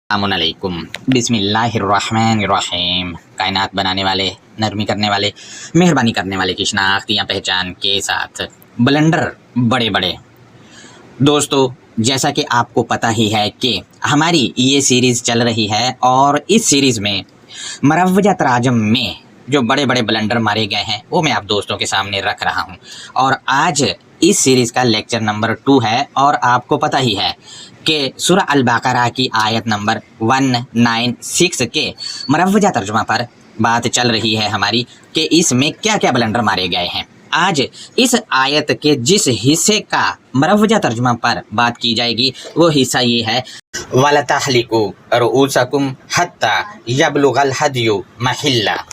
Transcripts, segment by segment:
अस्सलामुअलैकुम बिस्मिल्लाहिर्रहमानिर्रहीम। कायनात बनाने वाले, नरमी करने वाले, मेहरबानी करने वाले की शनाख्त या पहचान के साथ ब्लेंडर बड़े बड़े। दोस्तों, जैसा कि आपको पता ही है कि हमारी ये सीरीज़ चल रही है और इस सीरीज़ में मरवजा तराजम में जो बड़े बड़े ब्लेंडर मारे गए हैं वो मैं आप दोस्तों के सामने रख रहा हूँ। और आज इस सीरीज़ का लेक्चर नंबर 2 है और आपको पता ही है कि सूरह अल बकरा की आयत नंबर 196 के मरवजा तर्जुमा पर बात चल रही है हमारी कि इसमें क्या क्या ब्लेंडर मारे गए हैं। आज इस आयत के जिस हिस्से का मरवजा तर्जुमा पर बात की जाएगी वो हिस्सा ये है, वला तहलिकू रुऊसकुम हत्ता यबलुगल हदयु महिल्ला।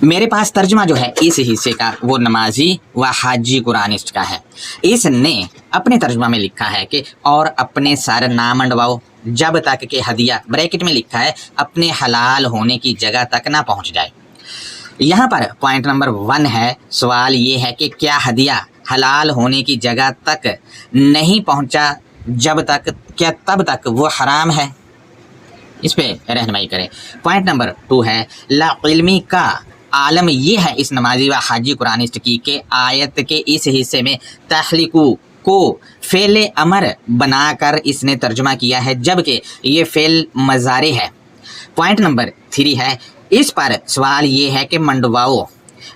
मेरे पास तर्जुमा जो है इस हिस्से का वो नमाजी व हाजी कुरानिस्ट का है। इसने अपने तर्जुमा में लिखा है कि और अपने सर ना मंडवाओ जब तक के हदिया, ब्रैकेट में लिखा है, अपने हलाल होने की जगह तक ना पहुंच जाए। यहाँ पर पॉइंट नंबर 1 है, सवाल ये है कि क्या हदिया हलाल होने की जगह तक नहीं पहुँचा जब तक, क्या तब तक वो हराम है? इस पे रहनुमाई करें। पॉइंट नंबर 2 है, ला इल्मी का आलम ये है इस नमाजी व हाजी कुरानिस्ट की कि आयत के इस हिस्से में तहलीकू को फेल अमर बनाकर इसने तर्जुमा किया है जबकि ये फेल मजारे है। पॉइंट नंबर 3 है, इस पर सवाल ये है कि मंडवाओ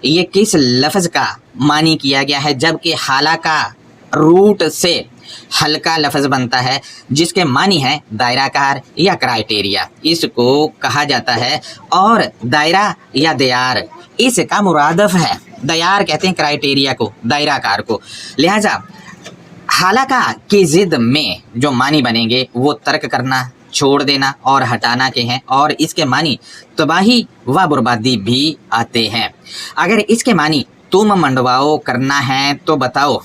ये किस लफ्ज़ का मानी किया गया है जबकि हाला का रूट से हल्का लफ्ज़ बनता है जिसके मानी है दायराकार या क्राइटेरिया, इसको कहा जाता है। और दायरा या दयार इसका मुरादफ है। दयार कहते हैं क्राइटेरिया को, दायराकार को। लिहाजा हालाका की ज़िद में जो मानी बनेंगे वो तर्क करना, छोड़ देना और हटाना के हैं और इसके मानी तबाही व बर्बादी भी आते हैं। अगर इसके मानी तुम मंडवाओ करना है तो बताओ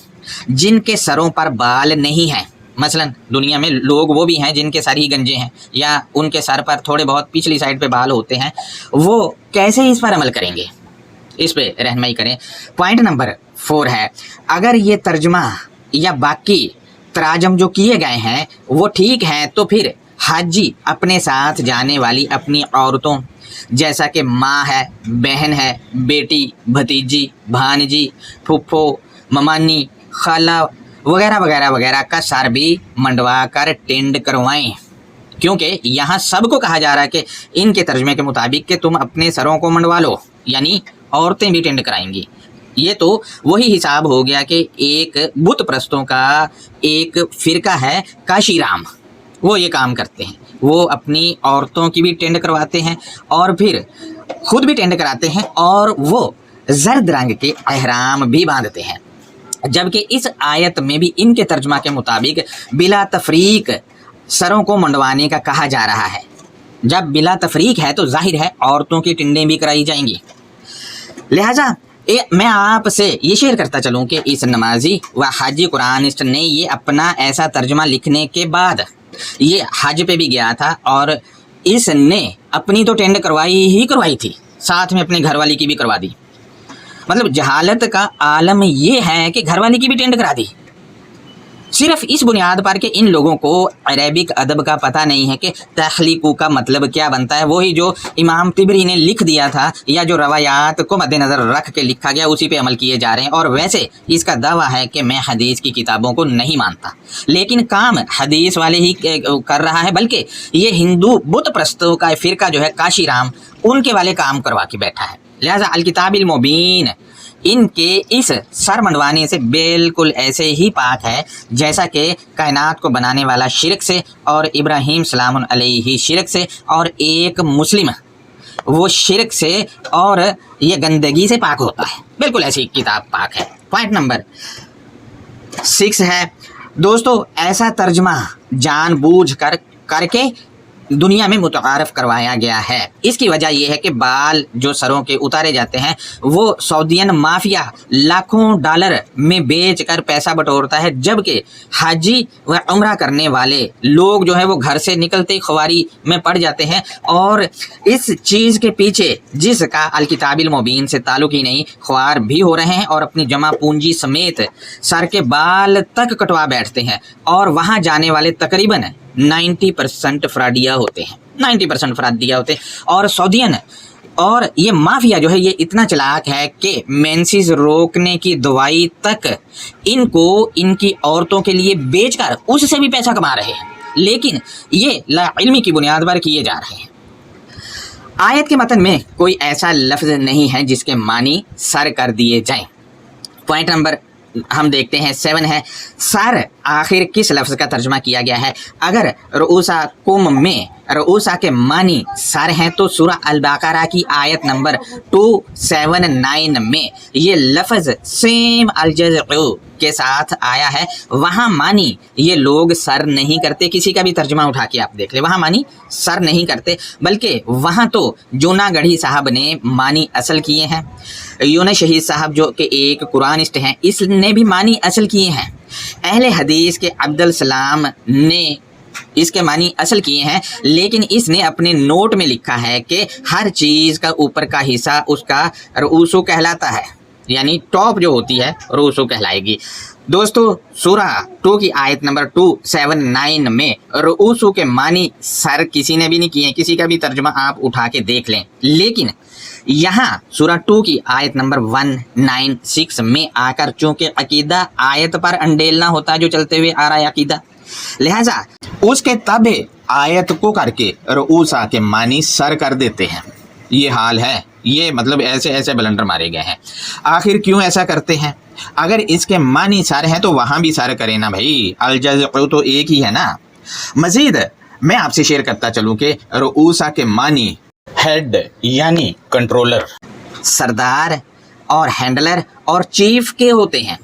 जिनके सरों पर बाल नहीं हैं, मसलन दुनिया में लोग वो भी हैं जिनके सर ही गंजे हैं या उनके सर पर थोड़े बहुत पिछली साइड पे बाल होते हैं, वो कैसे इस पर अमल करेंगे? इस पे रहनुमाई करें। पॉइंट नंबर 4 है, अगर ये तर्जुमा या बाकी तराजम जो किए गए हैं वो ठीक हैं तो फिर हाजी अपने साथ जाने वाली अपनी औरतों जैसा कि माँ है, बहन है, बेटी, भतीजी, भांजी, फूफो, ममानी, खाला वगैरह वगैरह वगैरह का सर भी मंडवा कर टेंड करवाएं, क्योंकि यहाँ सबको कहा जा रहा है कि इनके तर्जुमे के मुताबिक कि तुम अपने सरों को मंडवा लो, यानी औरतें भी टेंड कराएंगी। ये तो वही हिसाब हो गया कि एक बुत प्रस्तों का एक फ़िरका है काशीराम, वो ये काम करते हैं, वो अपनी औरतों की भी टेंड करवाते हैं और फिर खुद भी टेंड कराते हैं और वो जर्द रंग के अहराम भी बांधते हैं। जबकि इस आयत में भी इनके तर्जुमा के मुताबिक बिला तफरीक सरों को मंडवाने का कहा जा रहा है। जब बिला तफरीक है तो जाहिर है औरतों की टिंडें भी कराई जाएंगी। लिहाजा मैं आपसे ये शेयर करता चलूँ कि इस नमाजी व हाजी कुरानिस्ट ने ये अपना ऐसा तर्जुमा लिखने के बाद ये हज पे भी गया था और इसने अपनी तो टेंड करवाई थी, साथ में अपनी घरवाली की भी करवा दी। मतलब जहालत का आलम ये है कि घरवाली की भी टेंड करा दी, सिर्फ इस बुनियाद पर कि इन लोगों को अरेबिक अदब का पता नहीं है कि तख्लीकू का मतलब क्या बनता है। वही जो इमाम तिबरी ने लिख दिया था या जो रवायात को मद्देनज़र रख के लिखा गया उसी पे अमल किए जा रहे हैं। और वैसे इसका दावा है कि मैं हदीस की किताबों को नहीं मानता, लेकिन काम हदीस वाले ही कर रहा है, बल्कि ये हिंदू बुत प्रस्तों का फ़िरका जो है काशीराम, उनके वाले काम करवा के बैठा है। लिहाजा अल किताबिल मुबीन इनके इस सर मंडवाने से बिल्कुल ऐसे ही पाक है जैसा कि कायनात को बनाने वाला शिरक से और इब्राहीम सलामुन अलैहि शिरक से और एक मुस्लिम वो शिरक से और ये गंदगी से पाक होता है। बिल्कुल ऐसी किताब पाक है। पॉइंट नंबर 6 है, दोस्तों ऐसा तर्जमा जानबूझ कर करके दुनिया में मुतारफ़ करवाया गया है। इसकी वजह यह है कि बाल जो सरों के उतारे जाते हैं वो सऊदियन माफिया लाखों डॉलर में बेच कर पैसा बटोरता है, जबकि हाजी व उम्रा करने वाले लोग जो है वो घर से निकलते ही ख्वारी में पड़ जाते हैं। और इस चीज़ के पीछे जिसका अल किताबिल मुबीन से ताल्लुक़ ही नहीं, ख्वार भी हो रहे हैं और अपनी जमा पूंजी समेत सर के बाल तक कटवा बैठते हैं। और वहाँ जाने वाले तकरीबन 90% फ्राडिया होते हैं, 90% फ्राडिया होते हैं। और सऊदियन और ये माफिया जो है ये इतना चालाक है कि मेंसेस रोकने की दवाई तक इनको इनकी औरतों के लिए बेचकर उससे भी पैसा कमा रहे हैं, लेकिन ये लाइल्मी की बुनियाद पर किए जा रहे हैं। आयत के मतन में कोई ऐसा लफ्ज़ नहीं है जिसके मानी सर कर दिए जाएं। पॉइंट नंबर हम देखते हैं 7 है, सर आखिर किस लफ्ज़ का तर्जमा किया गया है। अगर रऊसा कुम में रऊसा के मानी सर हैं तो सूरह अल बकरा की आयत नंबर 279 में ये लफ्ज़ सेम अल जज़उ के साथ आया है। वहाँ मानी ये लोग सर नहीं करते, किसी का भी तर्जमा उठा के आप देख ले, वहाँ मानी सर नहीं करते, बल्कि वहाँ तो जूनागढ़ी साहब ने मानी असल किए हैं। यूनुस शहीद साहब जो कि एक कुरानिस्ट हैं, इसने भी मानी असल किए हैं। अहले हदीस के अब्दुल सलाम ने इसके मानी असल किए हैं, लेकिन इसने अपने नोट में लिखा है कि हर चीज़ का ऊपर का हिस्सा उसका रऊसु कहलाता है, यानी टॉप जो होती है रऊसु कहलाएगी। दोस्तों सूरह 2 की आयत नंबर 279 में रऊसु के मानी सर किसी ने भी नहीं किए, किसी का भी तर्जुमा आप उठा के देख लें। लेकिन यहाँ सूरह 2 की आयत नंबर 196 में आकर चूँकि अकीदा आयत पर अंडेलना होता है, जो चलते हुए आ रहा है अकीदा, लिहाजा उसके तबे आयत को करके रऊसा के मानी सर कर देते हैं। ये हाल है, ये मतलब ऐसे ऐसे ब्लंडर मारे गए हैं। आखिर क्यों ऐसा करते हैं? अगर इसके मानी सर हैं तो वहाँ भी सर करें ना भाई, अल जज़उ तो एक ही है ना। मज़ीद मैं आपसे शेयर करता चलूँ कि रऊसा के मानी हेड यानी कंट्रोलर, सरदार और हैंडलर और चीफ के होते हैं।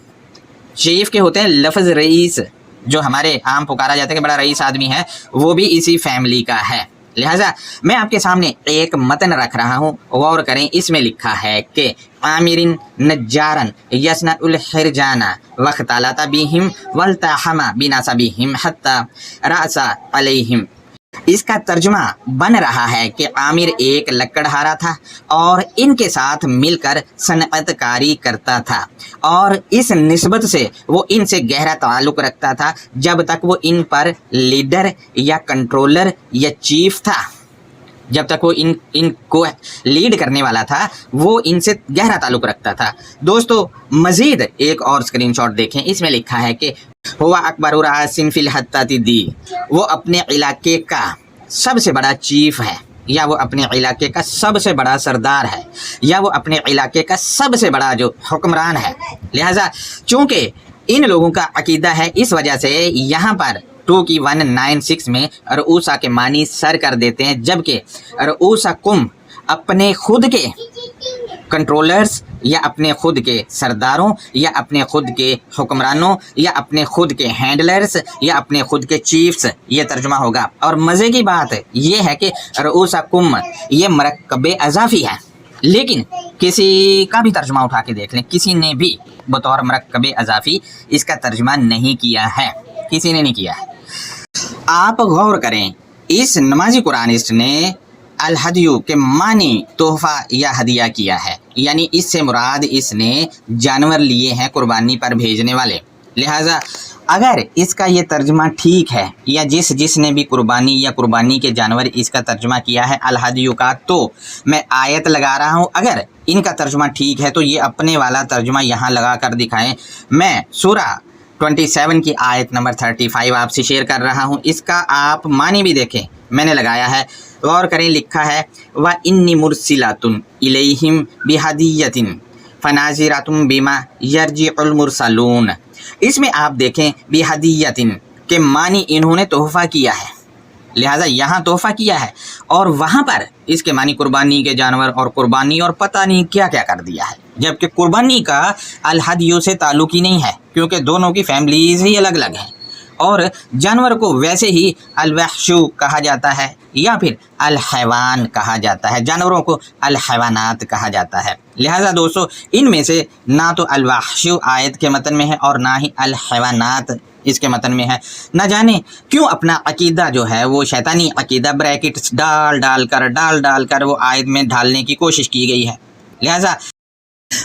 चीफ के होते हैं लफ्ज़ रईस, जो हमारे आम पुकारा जाता है कि बड़ा रईस आदमी है, वो भी इसी फैमिली का है। लिहाजा मैं आपके सामने एक मतन रख रहा हूँ, गौर करें। इसमें लिखा है कि आमिरिन नज्जारन यसनउल हिरजाना वख्तालता बिहिम वल्ताहमा बिनासा बिहिम हत्ता रासा अलैहिम। इसका तर्जुमा बन रहा है कि आमिर एक लकड़हारा था और इनके साथ मिलकर सनअतकारी करता था, और इस निस्बत से वो इनसे गहरा ताल्लुक़ रखता था जब तक वो इन पर लीडर या कंट्रोलर या चीफ था। जब तक वो इनको लीड करने वाला था, वो इनसे गहरा ताल्लुक़ रखता था। दोस्तों मज़ीद एक और स्क्रीनशॉट देखें, इसमें लिखा है कि हुआ अकबर रासिन फिल हत्ताती दी, वो अपने इलाके का सबसे बड़ा चीफ है, या वो अपने इलाके का सबसे बड़ा सरदार है, या वो अपने इलाके का सबसे बड़ा जो हुक्मरान है। लिहाजा चूँकि इन लोगों का अकीदा है, इस वजह से यहाँ पर 2 की 196 में रऊसा के मानी सर कर देते हैं, जबकि रऊसा कुम अपने खुद के कंट्रोलर्स या अपने खुद के सरदारों या अपने खुद के हुक्मरानों या अपने खुद के हैंडलर्स या अपने खुद के चीफ्स, ये तर्जुमा होगा। और मज़े की बात ये है कि रऊसा कुम ये मरकबे अज़ाफ़ी है, लेकिन किसी का भी तर्जुमा उठा के देख लें, किसी ने भी बतौर मरकबे अज़ाफ़ी इसका तर्जुमा नहीं किया है, किसी ने नहीं किया है। आप गौर करें, इस नमाजी कुरानिस्ट ने अल हदियु के मानी तोहफ़ा या हदिया किया है, यानी इससे मुराद इसने जानवर लिए हैं कुर्बानी पर भेजने वाले। लिहाजा अगर इसका ये तर्जमा ठीक है, या जिसने भी कुर्बानी या कुर्बानी के जानवर इसका तर्जमा किया है अल हदियु का, तो मैं आयत लगा रहा हूँ, अगर इनका तर्जमा ठीक है तो ये अपने वाला तर्जमा यहाँ लगा कर दिखाएँ। मैं सूरह 27 की आयत नंबर 35 आपसे शेयर कर रहा हूँ, इसका आप मानी भी देखें, मैंने लगाया है, गौर करें। लिखा है व इन्नी मुरसिलातुन इलैहिम बिहदियतिन फनाज़िरातुम बिमा यरजिउल मुरसलून। इसमें आप देखें बिहदियतिन के मानी इन्होंने तोहफ़ा किया है, लिहाजा यहाँ तोहफ़ा किया है, और वहाँ पर इसके मानी कुर्बानी के जानवर और कुर्बानी और पता नहीं क्या क्या कर दिया है, जबकि कुर्बानी का अल हदियु से ताल्लुक़ ही नहीं है, क्योंकि दोनों की फैमिलीज़ ही अलग अलग हैं। और जानवर को वैसे ही अल वहशु कहा जाता है या फिर अल हैवान कहा जाता है, जानवरों को अल हैवानात कहा जाता है। लिहाजा दोस्तों इनमें से ना तो अल वहशु आयत के मतन में है और ना ही अल हैवानात इसके मतन में है। न जाने क्यों अपना अकीदा जो है वो शैतानी अकीदा ब्रैकेट्स डाल डाल कर वो आयत में ढालने की कोशिश की गई है। लिहाजा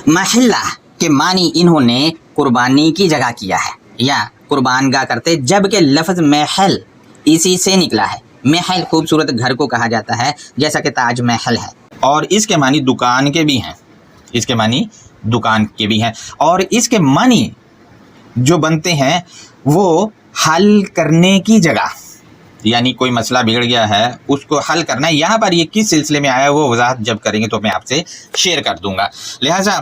महल्ला के मानी इन्होंने कुर्बानी की जगह किया है या कुर्बान गा करते, जबकि लफ्ज़ महल اسی سے نکلا ہے۔ محل خوبصورت گھر کو کہا جاتا ہے، جیسا کہ تاج محل ہے، اور اس کے معنی دکان کے بھی ہیں، اس کے معنی دکان کے بھی ہیں، اور اس کے معنی جو بنتے ہیں وہ حل کرنے کی جگہ، یعنی کوئی مسئلہ بگڑ گیا ہے اس کو حل کرنا ہے۔ یہاں پر یہ کس سلسلے میں آیا ہے وہ وضاحت جب کریں گے تو میں آپ سے شیئر کر دوں گا۔ لہٰذا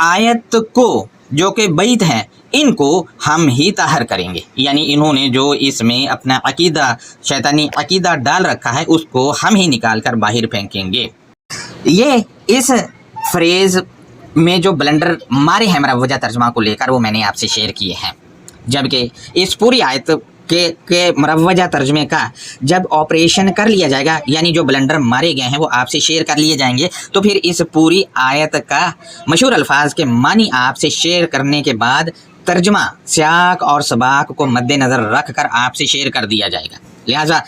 آیت کو جو کہ بیت ہیں ان کو ہم ہی طاہر کریں گے، یعنی انہوں نے جو اس میں اپنا عقیدہ، شیطانی عقیدہ ڈال رکھا ہے اس کو ہم ہی نکال کر باہر پھینکیں گے۔ یہ اس فریز میں جو بلنڈر مارے ہیں مروجہ ترجمہ کو لے کر وہ میں نے آپ سے شیئر کیے ہیں، جبکہ اس پوری آیت کے مروجہ ترجمے کا جب آپریشن کر لیا جائے گا، یعنی جو بلنڈر مارے گئے ہیں وہ آپ سے شیئر کر لیے جائیں گے، تو پھر اس پوری آیت کا مشہور الفاظ کے معنی آپ سے شیئر کرنے کے بعد ترجمہ سیاق اور سباق کو مد نظر رکھ کر آپ سے شیئر کر دیا جائے گا۔ لہٰذا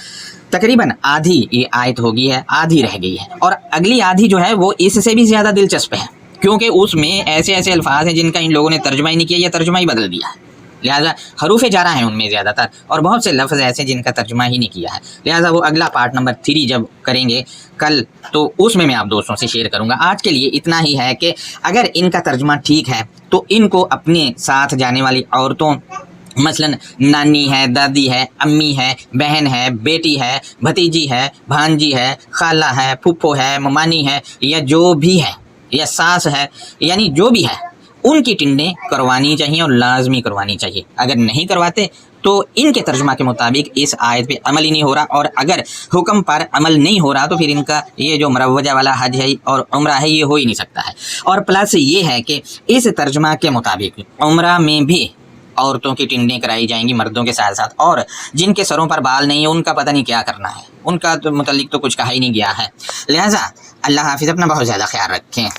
تقریباً آدھی یہ آیت ہوگی ہے، آدھی رہ گئی ہے، اور اگلی آدھی جو ہے وہ اس سے بھی زیادہ دلچسپ ہے، کیونکہ اس میں ایسے ایسے الفاظ ہیں جن کا ان لوگوں نے ترجمہ ہی نہیں کیا یا ترجمہ ہی بدل دیا ہے۔ لہٰذا حروف جارہ ہیں ان میں زیادہ تر، اور بہت سے لفظ ایسے جن کا ترجمہ ہی نہیں کیا ہے۔ لہٰذا وہ اگلا پارٹ نمبر 3 جب کریں گے کل تو اس میں آپ دوستوں سے شیئر کروں گا۔ آج کے لیے اتنا ہی ہے کہ اگر ان کا ترجمہ ٹھیک ہے تو ان کو اپنے ساتھ جانے والی عورتوں، مثلاً نانی ہے، دادی ہے، امی ہے، بہن ہے، بیٹی ہے، بھتیجی ہے، بھانجی ہے، خالہ ہے، پھپھو ہے، ممانی ہے، یا جو بھی ہے، یا ساس ہے، یعنی جو بھی ہے ان کی ٹنڈیں کروانی چاہیے اور لازمی کروانی چاہیے۔ اگر نہیں کرواتے تو ان کے ترجمہ کے مطابق اس آیت پہ عمل ہی نہیں ہو رہا، اور اگر حکم پر عمل نہیں ہو رہا تو پھر ان کا یہ جو مروجہ والا حج ہے اور عمرہ ہے یہ ہو ہی نہیں سکتا ہے۔ اور پلس یہ ہے کہ اس ترجمہ کے مطابق عمرہ میں بھی عورتوں کی ٹنڈیں کرائی جائیں گی مردوں کے ساتھ ساتھ، اور جن کے سروں پر بال نہیں ہے ان کا پتہ نہیں کیا کرنا ہے، ان کا متعلق تو کچھ کہا ہی نہیں گیا ہے۔ لہٰذا اللہ حافظ، اپنا بہت زیادہ خیال رکھیں۔